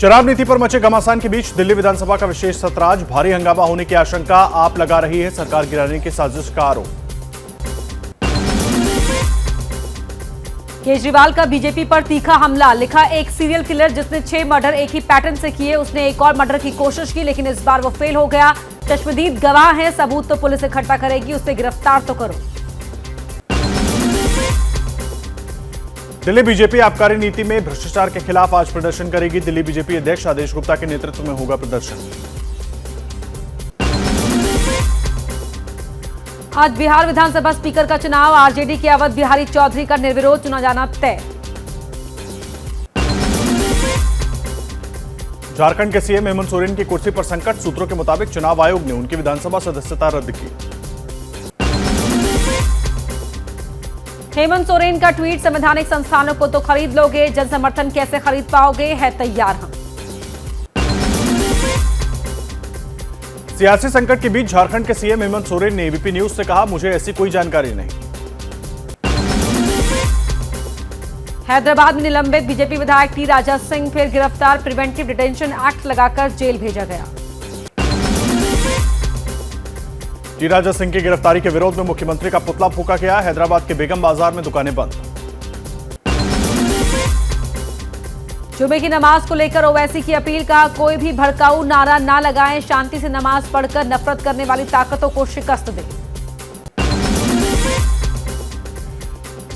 शराब नीति पर मचे घमासान के बीच दिल्ली विधानसभा का विशेष सत्र आज। भारी हंगामा होने की आशंका आप लगा रही है सरकार गिराने की साजिश का आरोप। केजरीवाल का बीजेपी पर तीखा हमला, लिखा एक सीरियल किलर जिसने 6 मर्डर एक ही पैटर्न से किए, उसने एक और मर्डर की कोशिश की लेकिन इस बार वो फेल हो गया। चश्मदीद गवाह है, सबूत तो पुलिस इकट्ठा करेगी, उसे गिरफ्तार तो करो। दिल्ली बीजेपी आबकारी नीति में भ्रष्टाचार के खिलाफ आज प्रदर्शन करेगी। दिल्ली बीजेपी अध्यक्ष आदेश गुप्ता के नेतृत्व में होगा प्रदर्शन। आज बिहार विधानसभा स्पीकर का चुनाव, आरजेडी के अवध बिहारी चौधरी का निर्विरोध चुना जाना तय। झारखंड के सीएम हेमंत सोरेन की कुर्सी पर संकट, सूत्रों के मुताबिक चुनाव आयोग ने उनकी विधानसभा सदस्यता रद्द की। हेमंत सोरेन का ट्वीट, संवैधानिक संस्थानों को तो खरीद लोगे, जन समर्थन कैसे खरीद पाओगे, है तैयार हम। सियासी संकट के बीच झारखंड के सीएम हेमंत सोरेन ने एबीपी न्यूज से कहा, मुझे ऐसी कोई जानकारी नहीं। हैदराबाद में निलंबित बीजेपी विधायक टी राजा सिंह फिर गिरफ्तार, प्रिवेंटिव डिटेंशन एक्ट लगाकर जेल भेजा गया। टी राजा सिंह की गिरफ्तारी के विरोध में मुख्यमंत्री का पुतला फूंका गया। हैदराबाद के बेगम बाजार में दुकानें बंद। जुमे की नमाज को लेकर ओवैसी की अपील, कहा कोई भी भड़काऊ नारा ना लगाएं, शांति से नमाज पढ़कर नफरत करने वाली ताकतों को शिकस्त दें।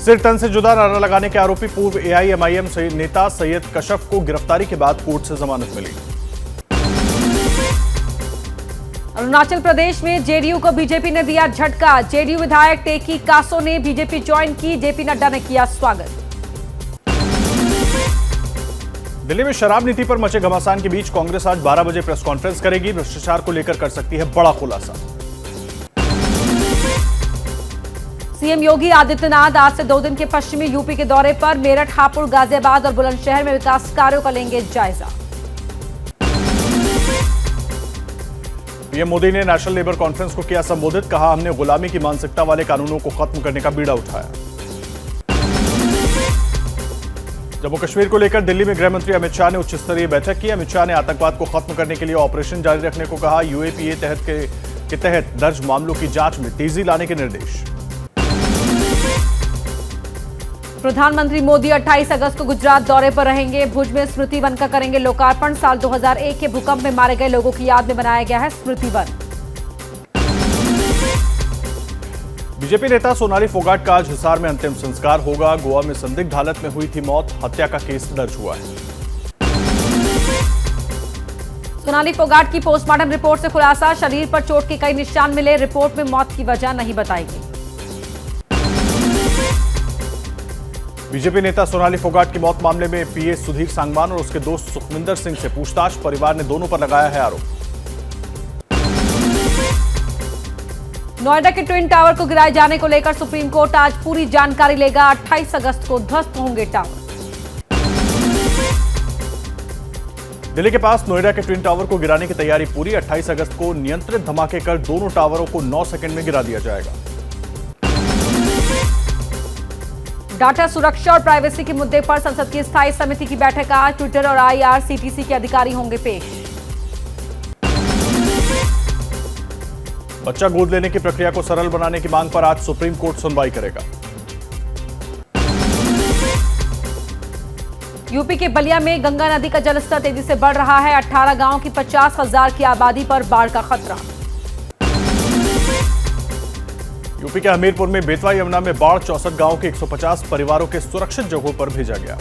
सिर तन से जुदा नारा लगाने के आरोपी पूर्व एआईएमआईएम नेता सैयद कशफ को गिरफ्तारी के बाद कोर्ट से जमानत मिली। अरुणाचल प्रदेश में जेडीयू को बीजेपी ने दिया झटका, जेडीयू विधायक टेकी कासो ने बीजेपी ज्वाइन की, जेपी नड्डा ने किया स्वागत। दिल्ली में शराब नीति पर मचे घमासान के बीच कांग्रेस आज 12 बजे प्रेस कॉन्फ्रेंस करेगी। भ्रष्टाचार को लेकर कर सकती है बड़ा खुलासा। सीएम योगी आदित्यनाथ आज से 2 दिन के पश्चिमी यूपी के दौरे पर, मेरठ, हापुड़, गाजियाबाद और बुलंदशहर में विकास कार्यों का लेंगे जायजा। पीएम मोदी ने नेशनल लेबर कॉन्फ्रेंस को किया संबोधित, कहा हमने गुलामी की मानसिकता वाले कानूनों को खत्म करने का बीड़ा उठाया। जम्मू कश्मीर को लेकर दिल्ली में गृह मंत्री अमित शाह ने उच्च स्तरीय बैठक की। अमित शाह ने आतंकवाद को खत्म करने के लिए ऑपरेशन जारी रखने को कहा। यूएपीए के तहत दर्ज मामलों की जांच में तेजी लाने के निर्देश। प्रधानमंत्री मोदी 28 अगस्त को गुजरात दौरे पर रहेंगे। भुज में स्मृति वन का करेंगे लोकार्पण। साल 2001 के भूकंप में मारे गए लोगों की याद में बनाया गया है स्मृति वन। बीजेपी नेता सोनाली फोगाट का आज हिसार में अंतिम संस्कार होगा। गोवा में संदिग्ध हालत में हुई थी मौत, हत्या का केस दर्ज हुआ है। सोनाली फोगाट की पोस्टमार्टम रिपोर्ट से खुलासा, शरीर पर चोट के कई निशान मिले, रिपोर्ट में मौत की वजह नहीं बताई गई। बीजेपी नेता सोनाली फोगाट की मौत मामले में पीए सुधीर सांगवान और उसके दोस्त सुखविंदर सिंह से पूछताछ, परिवार ने दोनों पर लगाया है आरोप। नोएडा के ट्विन टावर को गिराए जाने को लेकर सुप्रीम कोर्ट आज पूरी जानकारी लेगा। 28 अगस्त को ध्वस्त होंगे टावर। दिल्ली के पास नोएडा के ट्विन टावर को गिराने की तैयारी पूरी। 28 अगस्त को नियंत्रित धमाके कर दोनों टावरों को 9 सेकंड में गिरा दिया जाएगा। डाटा सुरक्षा और प्राइवेसी के मुद्दे पर संसद की स्थायी समिति की बैठक आज, ट्विटर और आईआरसीटीसी के अधिकारी होंगे पेश। बच्चा गोद लेने की प्रक्रिया को सरल बनाने की मांग पर आज सुप्रीम कोर्ट सुनवाई करेगा। यूपी के बलिया में गंगा नदी का जलस्तर तेजी से बढ़ रहा है। 18 गांवों की 50,000 की आबादी पर बाढ़ का खतरा। यूपी के हमीरपुर में बेतवा यमुना में बाढ़, 64 गांवों के 150 परिवारों के सुरक्षित जगहों पर भेजा गया।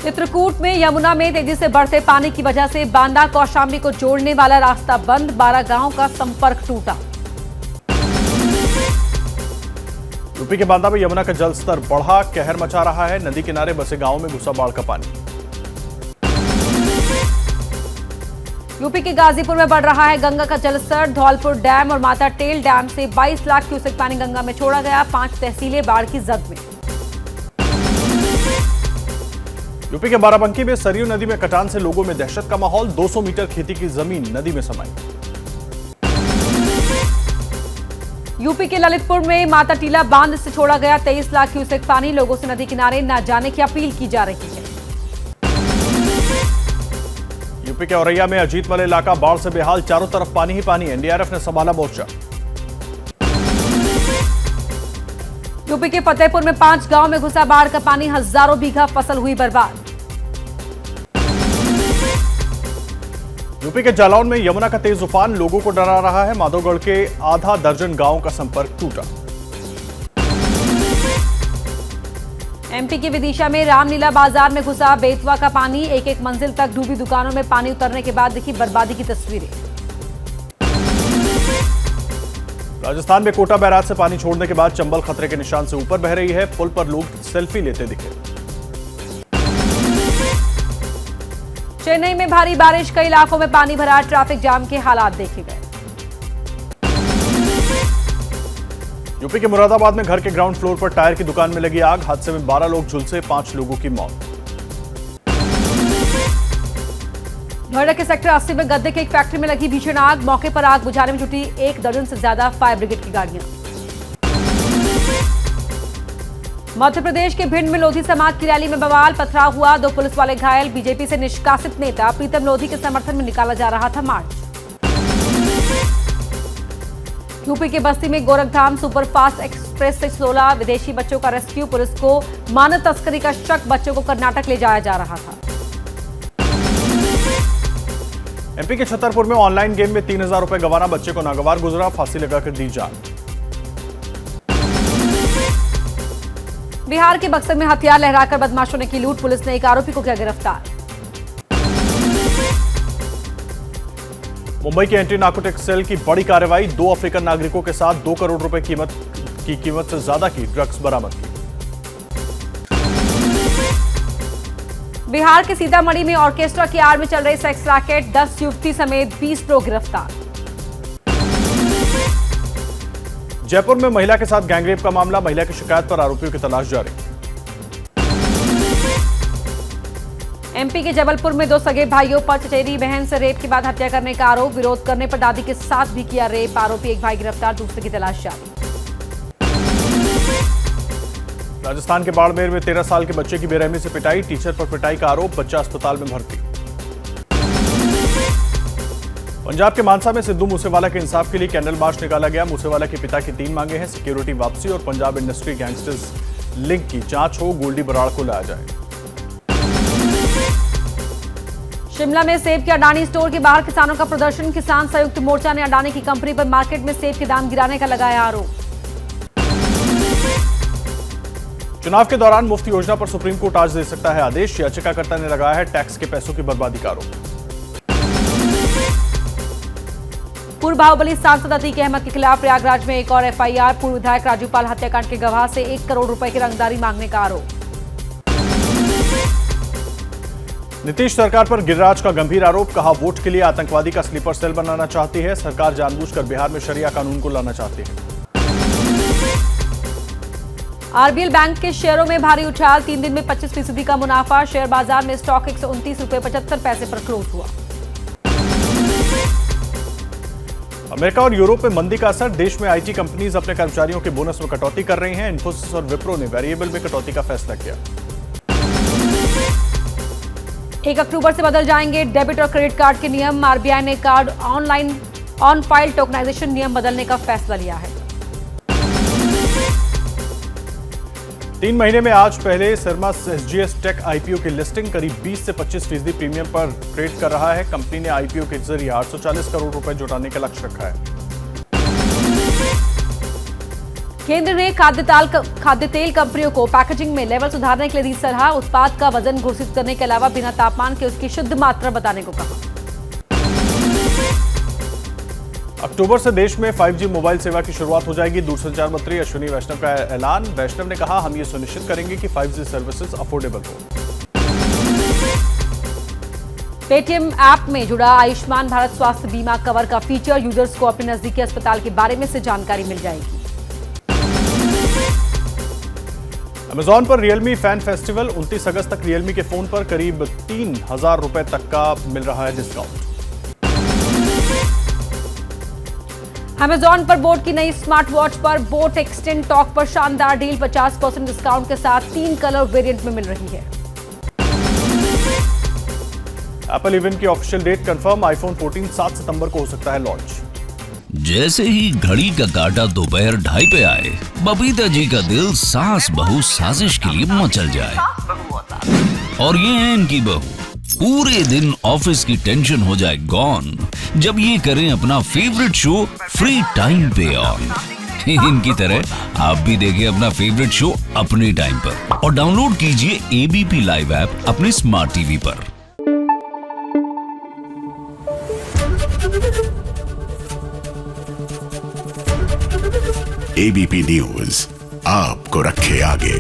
चित्रकूट में यमुना में तेजी से बढ़ते पानी की वजह से बांदा कौशाम्बी को जोड़ने वाला रास्ता बंद, 12 गांवों का संपर्क टूटा। यूपी के बांदा में यमुना का जलस्तर बढ़ा, कहर मचा रहा है। नदी किनारे बसे गांवों में घुसा बाढ़ का पानी। यूपी के गाजीपुर में बढ़ रहा है गंगा का जलस्तर। धौलपुर डैम और माता टेल डैम से 22 लाख क्यूसेक पानी गंगा में छोड़ा गया। 5 तहसीलें बाढ़ की जद में। यूपी के बाराबंकी में सरयू नदी में कटान से लोगों में दहशत का माहौल। 200 मीटर खेती की जमीन नदी में समाई। यूपी के ललितपुर में माता टीला बांध से छोड़ा गया 23 लाख क्यूसेक पानी। लोगों से नदी किनारे न जाने की अपील की जा रही है। यूपी के औरैया में अजीत मल इलाका बाढ़ से बेहाल, चारों तरफ पानी ही पानी। एनडीआरएफ ने संभाला मोर्चा। यूपी के फतेहपुर में 5 गांव में घुसा बाढ़ का पानी, हजारों बीघा फसल हुई बर्बाद। यूपी के जालौन में यमुना का तेज उफान लोगों को डरा रहा है। माधोगढ़ के आधा दर्जन गांवों का संपर्क टूटा। एमपी के विदिशा में रामलीला बाजार में घुसा बेतवा का पानी, एक मंजिल तक डूबी दुकानों में पानी उतरने के बाद दिखी बर्बादी की तस्वीरें। राजस्थान में कोटा बैराज से पानी छोड़ने के बाद चंबल खतरे के निशान से ऊपर बह रही है। पुल पर लोग सेल्फी लेते दिखे। चेन्नई में भारी बारिश, कई इलाकों में पानी भरा, ट्रैफिक जाम के हालात देखे गए। यूपी के मुरादाबाद में घर के ग्राउंड फ्लोर पर टायर की दुकान में लगी आग, हादसे में 12 लोग झुलसे, 5 लोगों की मौत। नोएडा के सेक्टर 80 में गद्दे के एक फैक्ट्री में लगी भीषण आग, मौके पर आग बुझाने में जुटी 1 दर्जन से ज्यादा फायर ब्रिगेड की गाड़ियां। मध्य प्रदेश के भिंड में लोधी समाज की रैली में बवाल, पथराव हुआ, 2 पुलिस वाले घायल। बीजेपी से निष्कासित नेता प्रीतम लोधी के समर्थन में निकाला जा रहा था मार्च। यूपी के बस्ती में गोरखधाम सुपरफास्ट एक्सप्रेस से 16 विदेशी बच्चों का रेस्क्यू, पुलिस को मानव तस्करी का शक, बच्चों को कर्नाटक ले जाया जा रहा था। एमपी के छतरपुर में ऑनलाइन गेम में 3000 रुपए गंवाना बच्चे को नागवार गुजरा, फांसी लगाकर दी जान। बिहार के बक्सर में हथियार लहराकर बदमाशों ने की लूट, पुलिस ने एक आरोपी को किया गिरफ्तार। मुंबई के एंटी नार्कोटिक्स सेल की बड़ी कार्रवाई, 2 अफ्रीकन नागरिकों के साथ 2 करोड़ रुपए कीमत से ज्यादा की ड्रग्स बरामद की। बिहार के सीतामढ़ी में ऑर्केस्ट्रा की आड़ में चल रहे सेक्स रैकेट, 10 युवती समेत 20 प्रो गिरफ्तार। जयपुर में महिला के साथ गैंगरेप का मामला, महिला की शिकायत पर आरोपियों की तलाश जारी। एमपी के जबलपुर में 2 सगे भाइयों पर चचेरी बहन से रेप के बाद हत्या करने का आरोप, विरोध करने पर दादी के साथ भी किया रेप, आरोपी एक भाई गिरफ्तार, दूसरे की तलाश जारी। राजस्थान के बाड़मेर में 13 साल के बच्चे की बेरहमी से पिटाई, टीचर पर पिटाई का आरोप, बच्चा अस्पताल में भर्ती। पंजाब के मानसा में सिद्धू मूसेवाला के इंसाफ के लिए कैंडल मार्च निकाला गया। मूसेवाला के पिता की 3 मांगे हैं, सिक्योरिटी वापसी और पंजाब इंडस्ट्री गैंगस्टर्स लिंक की जांच हो, गोल्डी बराड़ को लाया जाए। शिमला में सेब के अडानी स्टोर के बाहर किसानों का प्रदर्शन, किसान संयुक्त मोर्चा ने अडानी की कंपनी पर मार्केट में सेब के दाम गिराने का लगाया आरोप। चुनाव के दौरान मुफ्त योजना पर सुप्रीम कोर्ट आज दे सकता है आदेश, याचिकाकर्ता ने लगाया है टैक्स के पैसों की बर्बादी का आरोप। पूर्व बाहुबली सांसद अतीक अहमद के खिलाफ प्रयागराज में एक और एफआईआर, पूर्व विधायक राजू पाल हत्याकांड के गवाह से 1 करोड़ रुपए की रंगदारी मांगने का आरोप। नीतीश सरकार पर गिरिराज का गंभीर आरोप, कहा वोट के लिए आतंकवादी का स्लीपर सेल बनाना चाहती है, सरकार जानबूझकर बिहार में शरिया कानून को लाना चाहती है। आरबीएल बैंक के शेयरों में भारी उछाल, 3 दिन में 25% का मुनाफा, शेयर बाजार में स्टॉक 129.75 रुपए पर क्लोज हुआ। अमेरिका और यूरोप में मंदी का असर, देश में आईटी कंपनीज अपने कर्मचारियों के बोनस में कटौती कर रही हैं, इन्फोसिस और विप्रो ने वेरिएबल में कटौती का फैसला किया। 1 अक्टूबर से बदल जाएंगे डेबिट और क्रेडिट कार्ड के नियम, आरबीआई ने card online on file tokenization नियम बदलने का फैसला लिया है। 3 महीने में आज पहले शर्मा एसजीएस टेक आईपीओ की लिस्टिंग करीब 20 से 25% प्रीमियम पर ट्रेड कर रहा है। कंपनी ने आईपीओ के जरिए 840 करोड़ रुपए जुटाने का लक्ष्य रखा है। केंद्र ने खाद्य तेल कंपनियों को पैकेजिंग में लेवल सुधारने के लिए दी सलाह, उत्पाद का वजन घोषित करने के अलावा बिना तापमान के उसकी शुद्ध मात्रा बताने को कहा। अक्टूबर से देश में 5G मोबाइल सेवा की शुरुआत हो जाएगी, दूरसंचार मंत्री अश्विनी वैष्णव का ऐलान। वैष्णव ने कहा, हम ये सुनिश्चित करेंगे कि 5G सर्विसेज अफोर्डेबल हो। पेटीएम ऐप में जुड़ा आयुष्मान भारत स्वास्थ्य बीमा कवर का फीचर, यूजर्स को अपने नजदीकी अस्पताल के बारे में से जानकारी मिल जाएगी। अमेजॉन पर रियलमी फैन फेस्टिवल, 29 अगस्त तक रियलमी के फोन पर करीब 3000 रुपए तक का मिल रहा है डिस्काउंट। अमेजॉन पर बोट की नई स्मार्ट वॉच पर बोट एक्सटेंड टॉक पर शानदार डील, 50% डिस्काउंट के साथ 3 कलर वेरिएंट में मिल रही है। एप्पल इवेंट की ऑफिशियल डेट कंफर्म, आईफोन 14 7 सितंबर को हो सकता है लॉन्च। जैसे ही घड़ी का काटा दोपहर 2:30 पे आए, बबीता जी का दिल सास बहू साजिश के लिए मचल जाए। और ये है इनकी बहू, पूरे दिन ऑफिस की टेंशन हो जाए गॉन जब ये करें अपना फेवरेट शो फ्री टाइम पे ऑन। इनकी तरह आप भी देखें अपना फेवरेट शो अपने टाइम पर और डाउनलोड कीजिए एबीपी लाइव ऐप अपने स्मार्ट टीवी पर। एबीपी न्यूज आपको रखे आगे।